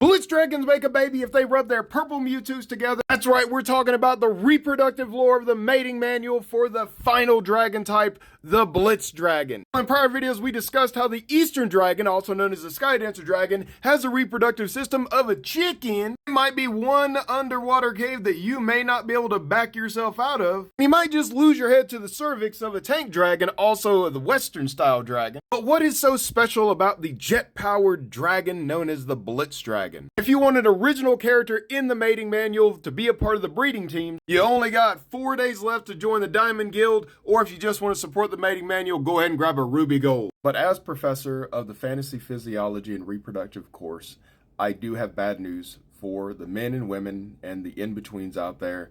Blitz dragons make a baby if they rub their purple Mewtwo's together. That's right, we're talking about the reproductive lore of the mating manual for the final dragon type, the Blitz dragon. In prior videos, we discussed how the Eastern dragon, also known as the Sky Dancer dragon, has a reproductive system of a chicken. It might be one underwater cave that you may not be able to back yourself out of. You might just lose your head to the cervix of a tank dragon, also the Western style dragon. But what is so special about the jet-powered dragon known as the Blitz dragon? If you want an original character in the mating manual to be a part of the breeding team, you only got 4 days left to join the Diamond Guild, or if you just want to support the mating manual, go ahead and grab a Ruby Gold. But as professor of the Fantasy Physiology and Reproductive course, I do have bad news for the men and women and the in-betweens out there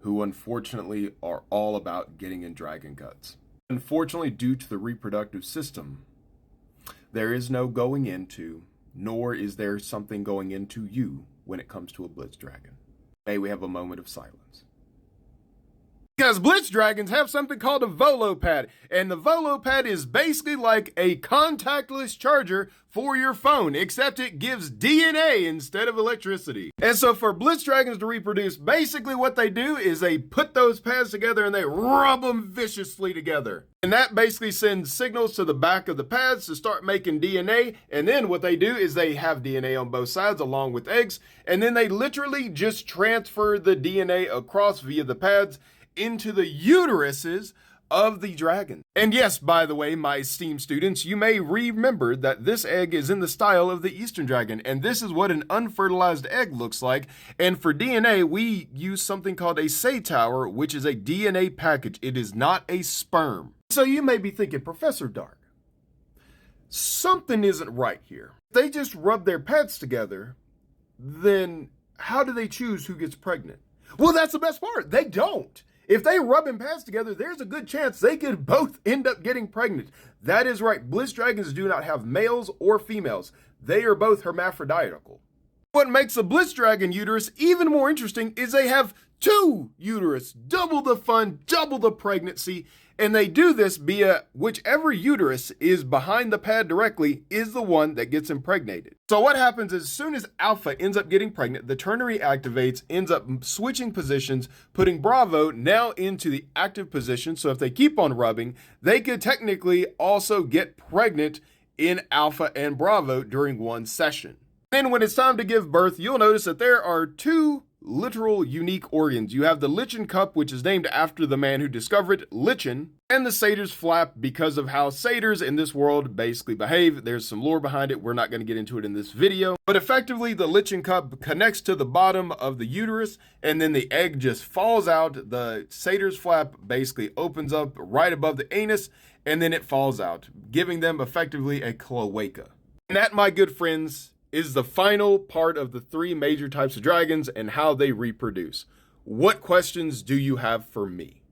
who unfortunately are all about getting in dragon guts. Unfortunately, due to the reproductive system, there is no going into, nor is there something going into you when it comes to a Blitz dragon. May we have a moment of silence. Because Blitz dragons have something called a Volo pad, and the Volo pad is basically like a contactless charger for your phone, except it gives DNA instead of electricity. And so for Blitz dragons to reproduce, basically what they do is they put those pads together and they rub them viciously together. And that basically sends signals to the back of the pads to start making DNA. And then what they do is they have DNA on both sides along with eggs. And then they literally just transfer the DNA across via the pads into the uteruses of the dragon. And yes, by the way, my esteemed students, you may remember that this egg is in the style of the Eastern dragon, and this is what an unfertilized egg looks like. And for DNA, we use something called a Tower, which is a DNA package. It is not a sperm. So you may be thinking, Professor Dark, something isn't right here. If they just rub their pads together, then how do they choose who gets pregnant? Well, that's the best part. They don't. If they rub and pads together, there's a good chance they could both end up getting pregnant. That is right. Blitz dragons do not have males or females. They are both hermaphroditical. What makes a Blitz dragon uterus even more interesting is they have two uterus, double the fun, double the pregnancy, and they do this via whichever uterus is behind the pad directly is the one that gets impregnated. So what happens is as soon as Alpha ends up getting pregnant, the ternary activates, ends up switching positions, putting Bravo now into the active position. So if they keep on rubbing, they could technically also get pregnant in Alpha and Bravo during one session. Then when it's time to give birth, you'll notice that there are two literal unique organs. You have the lichen cup, which is named after the man who discovered it, lichen, and the satyr's flap because of how satyrs in this world basically behave. There's some lore behind it. We're not going to get into it in this video, but effectively the lichen cup connects to the bottom of the uterus, and then the egg just falls out. The satyr's flap basically opens up right above the anus, and then it falls out, giving them effectively a cloaca. And that, my good friends, is the final part of the three major types of dragons and how they reproduce. What questions do you have for me?